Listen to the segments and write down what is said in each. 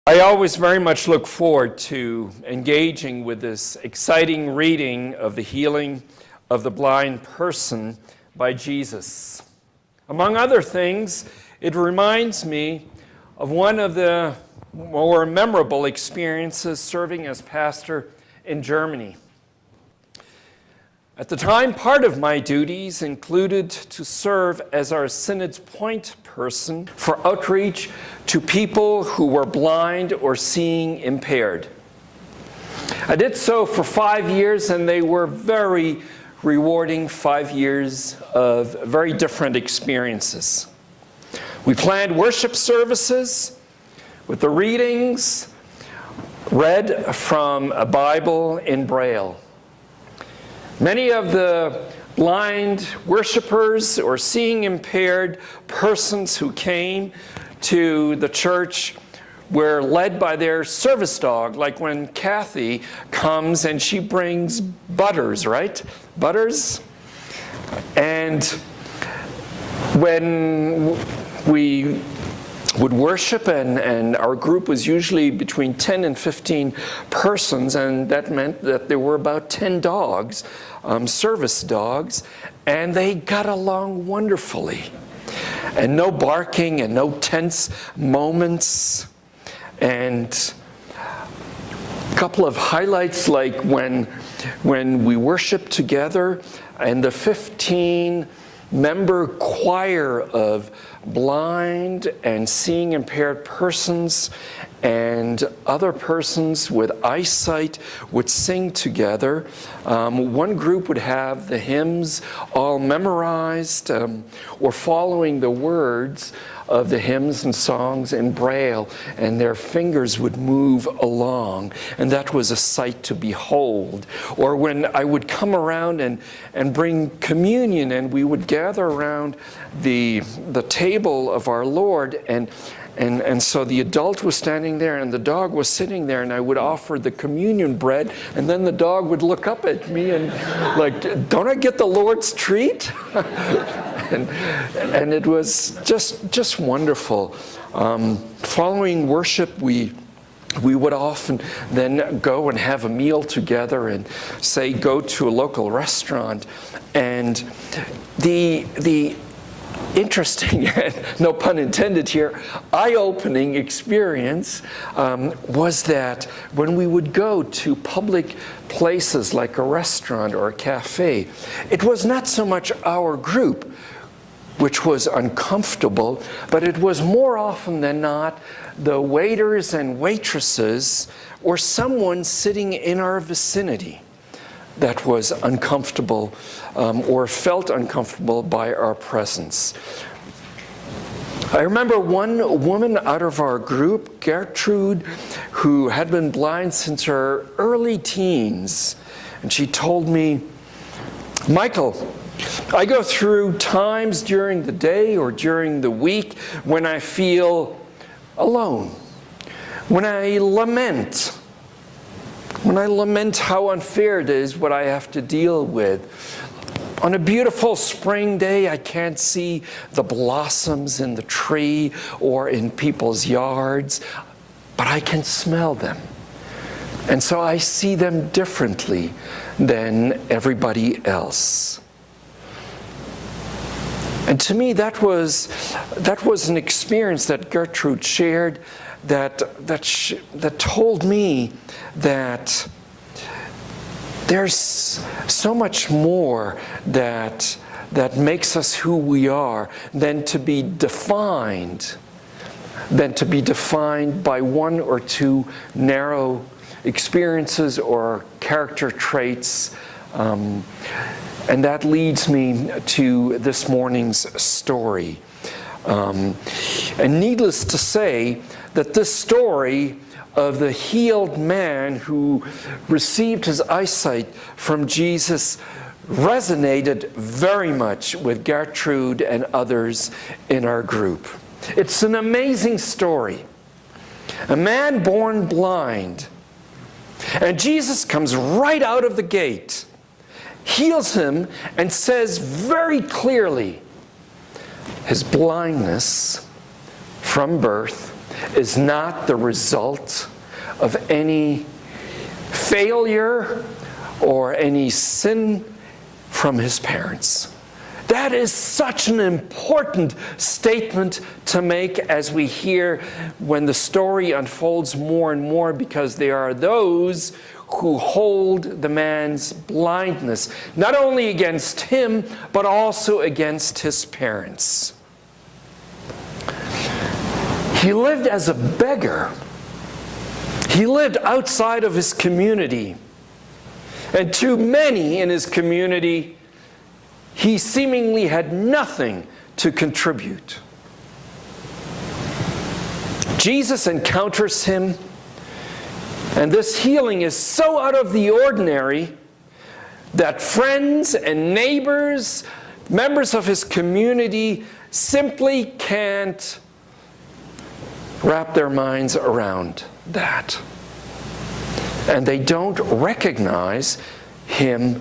I always very much look forward to engaging with this exciting reading of the healing of the blind person by Jesus. Among other things, it reminds me of one of the more memorable experiences serving as pastor in Germany. At the time, part of my duties included to serve as our synod's point person for outreach to people who were blind or seeing impaired. I did so for 5 years, and they were very rewarding 5 years of very different experiences. We planned worship services with the readings read from a Bible in Braille. Many of the blind worshipers or seeing impaired persons who came to the church were led by their service dog, like when Kathy comes and she brings Butters, right? Butters. And when we would worship, and our group was usually between 10 and 15 persons, and that meant that there were about 10 dogs, service dogs, and they got along wonderfully. And no barking and no tense moments. And a couple of highlights, like when we worshiped together and the 15-member choir of blind and seeing impaired persons and other persons with eyesight would sing together. One group would have the hymns all memorized or following the words of the hymns and songs in Braille, and their fingers would move along, and that was a sight to behold. Or when I would come around and bring communion, and we would gather around the table of our Lord, and so the adult was standing there and the dog was sitting there, and I would offer the communion bread, and then the dog would look up at me and like, don't I get the Lord's treat? and it was just wonderful. Following worship, we would often then go and have a meal together and say go to a local restaurant. And the interesting, no pun intended here, eye-opening experience was that when we would go to public places like a restaurant or a cafe, it was not so much our group which was uncomfortable, but it was more often than not the waiters and waitresses or someone sitting in our vicinity that was uncomfortable or felt uncomfortable by our presence. I remember one woman out of our group, Gertrude, who had been blind since her early teens, and she told me, "Michael, I go through times during the day or during the week when I feel alone, when I lament how unfair it is what I have to deal with. On a beautiful spring day, I can't see the blossoms in the tree or in people's yards, but I can smell them. And so I see them differently than everybody else." And to me, that was an experience that Gertrude shared that told me that there's so much more that makes us who we are than to be defined by one or two narrow experiences or character traits. And that leads me to this morning's story. And needless to say, that this story of the healed man who received his eyesight from Jesus resonated very much with Gertrude and others in our group. It's an amazing story. A man born blind, and Jesus comes right out of the gate, heals him, and says very clearly, his blindness from birth is not the result of any failure or any sin from his parents. That is such an important statement to make as we hear when the story unfolds more and more, because there are those who hold the man's blindness, not only against him, but also against his parents. He lived as a beggar. He lived outside of his community. And to many in his community, he seemingly had nothing to contribute. Jesus encounters him, and this healing is so out of the ordinary that friends and neighbors, members of his community, simply can't wrap their minds around that. And they don't recognize him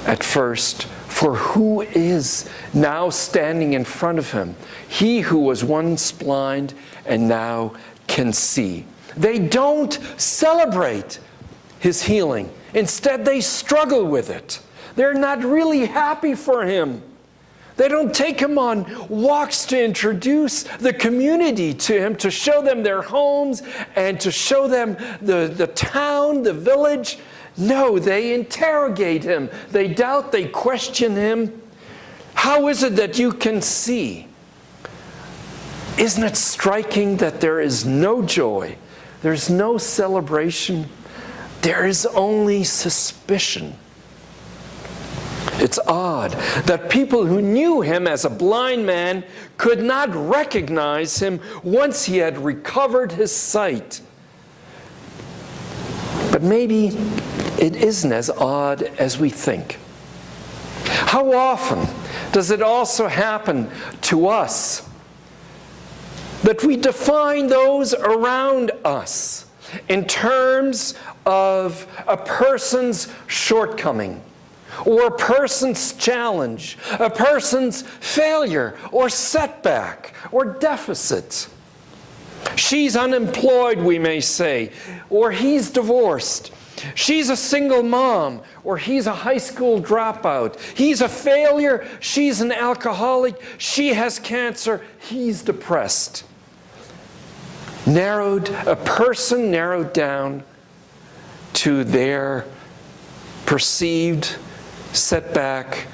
at first for who is now standing in front of him. He who was once blind and now can see. They don't celebrate his healing. Instead, they struggle with it. They're not really happy for him. They don't take him on walks to introduce the community to him, to show them their homes and to show them the town, the village. No, they interrogate him. They doubt, they question him. How is it that you can see? Isn't it striking that there is no joy? There's no celebration. There is only suspicion. It's odd that people who knew him as a blind man could not recognize him once he had recovered his sight. But maybe it isn't as odd as we think. How often does it also happen to us that we define those around us in terms of a person's shortcoming, or a person's challenge, a person's failure or setback or deficit? She's unemployed, we may say, or he's divorced. She's a single mom, or he's a high school dropout. He's a failure, she's an alcoholic, she has cancer, he's depressed. A person narrowed down to their perceived setback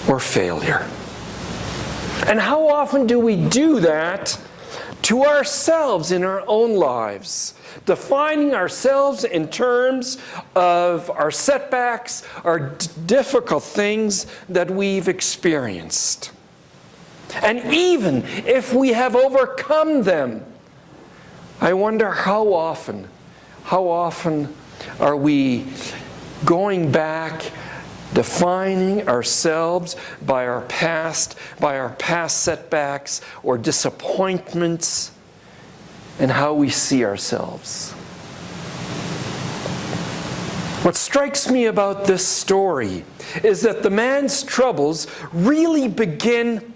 or failure. And how often do we do that to ourselves in our own lives, defining ourselves in terms of our setbacks, our difficult things that we've experienced? And even if we have overcome them, I wonder how often are we going back, defining ourselves by our past setbacks or disappointments, and how we see ourselves. What strikes me about this story is that the man's troubles really begin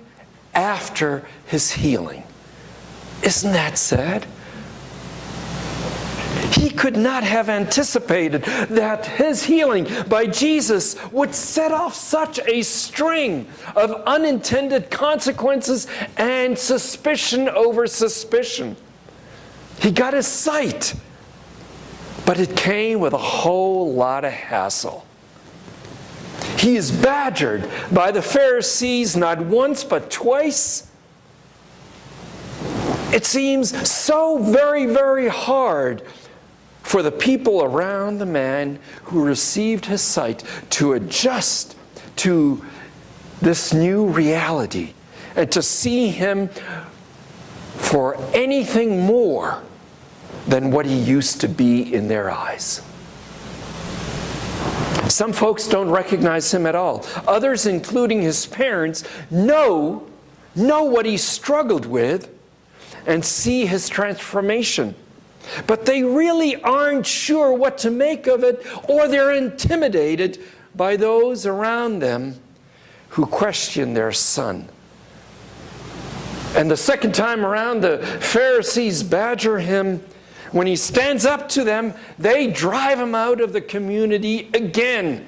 after his healing. Isn't that sad? He could not have anticipated that his healing by Jesus would set off such a string of unintended consequences and suspicion over suspicion. He got his sight, but it came with a whole lot of hassle. He is badgered by the Pharisees not once but twice. It seems so very, very hard for the people around the man who received his sight to adjust to this new reality and to see him for anything more than what he used to be in their eyes. Some folks don't recognize him at all. Others, including his parents, know what he struggled with and see his transformation. But they really aren't sure what to make of it, or they're intimidated by those around them who question their son. And the second time around, the Pharisees badger him. When he stands up to them, they drive him out of the community again.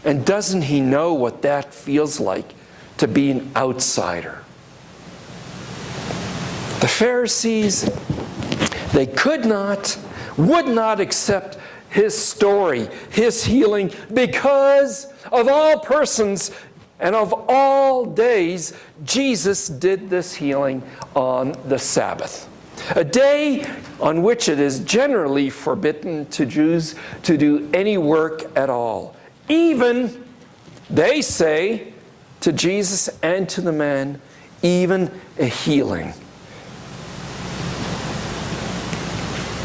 And doesn't he know what that feels like, to be an outsider? The Pharisees, they would not accept his story, his healing, because of all persons and of all days, Jesus did this healing on the Sabbath, a day on which it is generally forbidden to Jews to do any work at all. Even, they say, to Jesus and to the man, even a healing.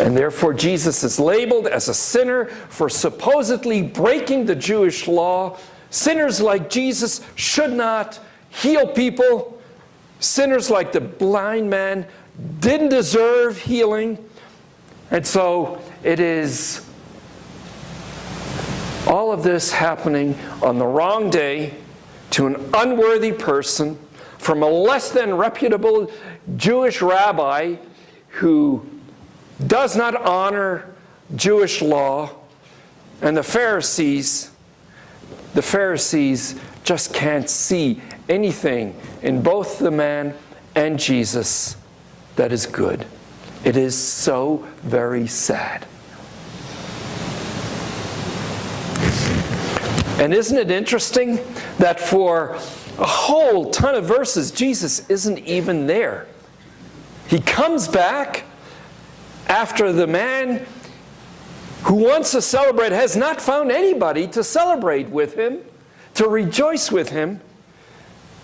And therefore Jesus is labeled as a sinner for supposedly breaking the Jewish law. Sinners like Jesus should not heal people. Sinners like the blind man didn't deserve healing. And so it is all of this happening on the wrong day to an unworthy person from a less than reputable Jewish rabbi who does not honor Jewish law. And the Pharisees just can't see anything in both the man and Jesus that is good. It is so very sad. And isn't it interesting that for a whole ton of verses, Jesus isn't even there? He comes back after the man who wants to celebrate has not found anybody to celebrate with him, to rejoice with him.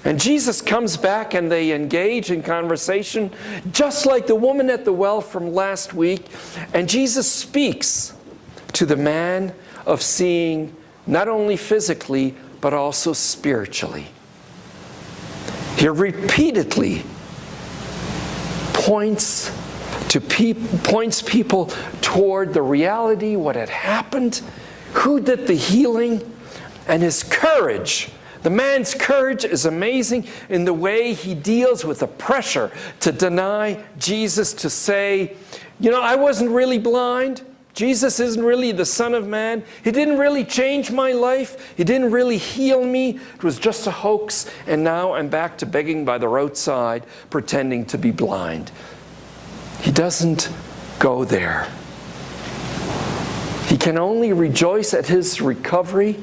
And Jesus comes back and they engage in conversation, just like the woman at the well from last week. And Jesus speaks to the man of seeing not only physically, but also spiritually. He repeatedly points people toward the reality, what had happened, who did the healing, and his courage. The man's courage is amazing in the way he deals with the pressure to deny Jesus, to say, you know, I wasn't really blind. Jesus isn't really the Son of Man. He didn't really change my life. He didn't really heal me. It was just a hoax, and now I'm back to begging by the roadside, pretending to be blind. He doesn't go there. He can only rejoice at his recovery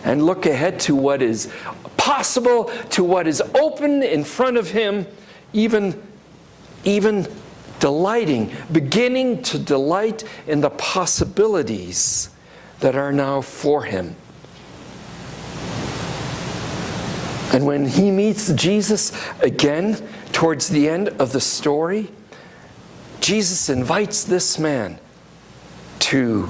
and look ahead to what is possible, to what is open in front of him, even delighting, beginning to delight in the possibilities that are now for him. And when he meets Jesus again towards the end of the story, Jesus invites this man to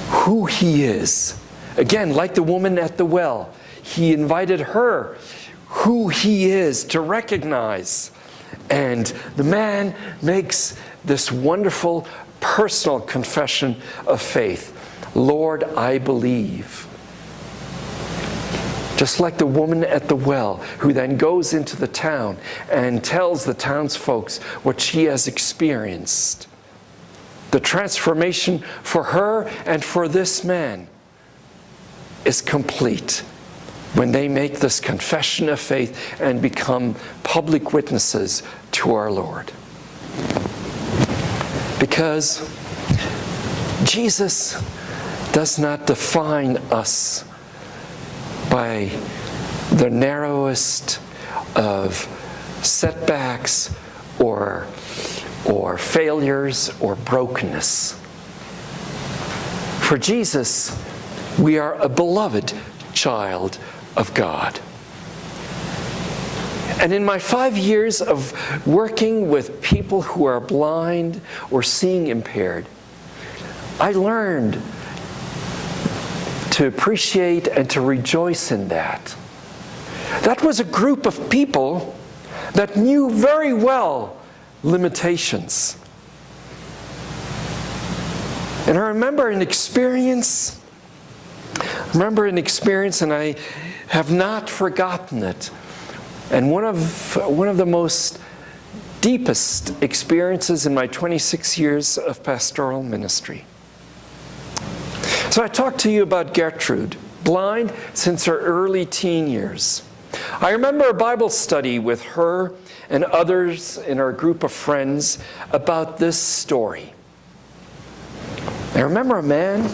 who he is. Again, like the woman at the well, he invited her who he is to recognize. And the man makes this wonderful personal confession of faith. Lord, I believe. Just like the woman at the well, who then goes into the town and tells the townsfolk what she has experienced. The transformation for her and for this man is complete when they make this confession of faith and become public witnesses to our Lord. Because Jesus does not define us by the narrowest of setbacks or failures or brokenness. For Jesus, we are a beloved child of God. And in my 5 years of working with people who are blind or seeing impaired, I learned to appreciate and to rejoice in that. That was a group of people that knew very well limitations. And I remember an experience, and I have not forgotten it, And one of the most deepest experiences in my 26 years of pastoral ministry. So I talked to you about Gertrude, blind since her early teen years. I remember a Bible study with her and others in our group of friends about this story. I remember a man,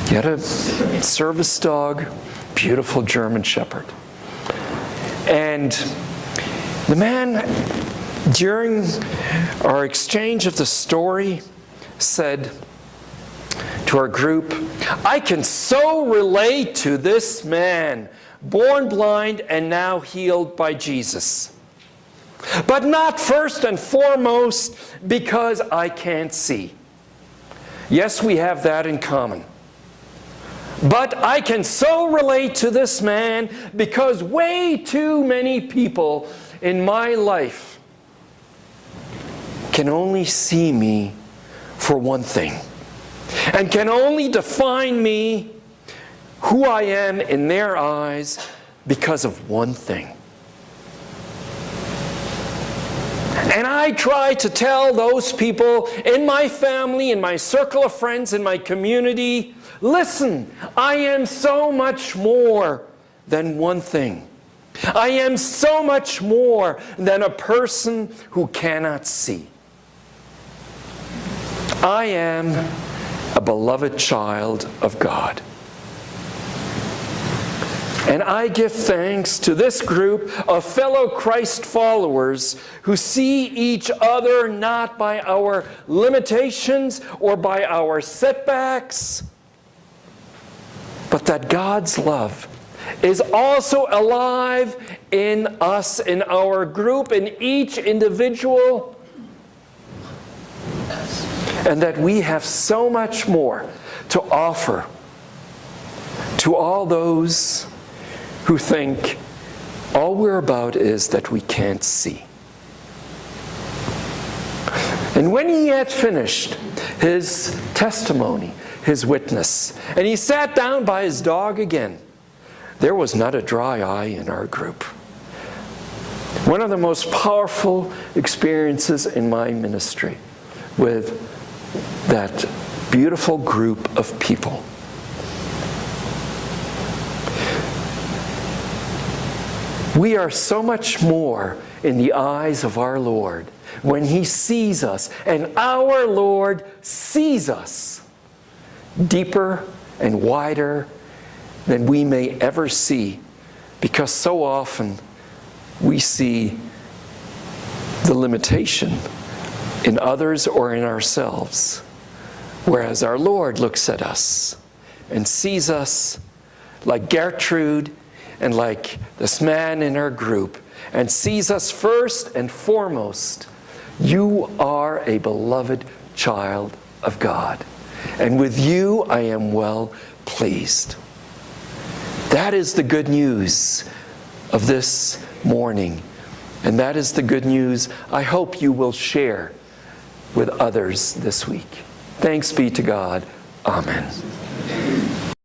he had a service dog, beautiful German Shepherd. And the man, during our exchange of the story, said to our group, "I can so relate to this man, born blind and now healed by Jesus. But not first and foremost because I can't see. Yes, we have that in common. But I can so relate to this man because way too many people in my life can only see me for one thing and can only define me, who I am in their eyes, because of one thing. And I try to tell those people in my family, in my circle of friends, in my community, listen, I am so much more than one thing. I am so much more than a person who cannot see. I am a beloved child of God. And I give thanks to this group of fellow Christ followers who see each other not by our limitations or by our setbacks, but that God's love is also alive in us, in our group, in each individual, and that we have so much more to offer to all those who think all we're about is that we can't see. And when he had finished his testimony, his witness, and he sat down by his dog again, there was not a dry eye in our group. One of the most powerful experiences in my ministry with that beautiful group of people. We are so much more in the eyes of our Lord when he sees us, and our Lord sees us deeper and wider than we may ever see, because so often we see the limitation in others or in ourselves, whereas our Lord looks at us and sees us like Gertrude and like this man in our group, and sees us first and foremost. You are a beloved child of God, and with you I am well pleased. That is the good news of this morning, and that is the good news I hope you will share with others this week. Thanks be to God. Amen.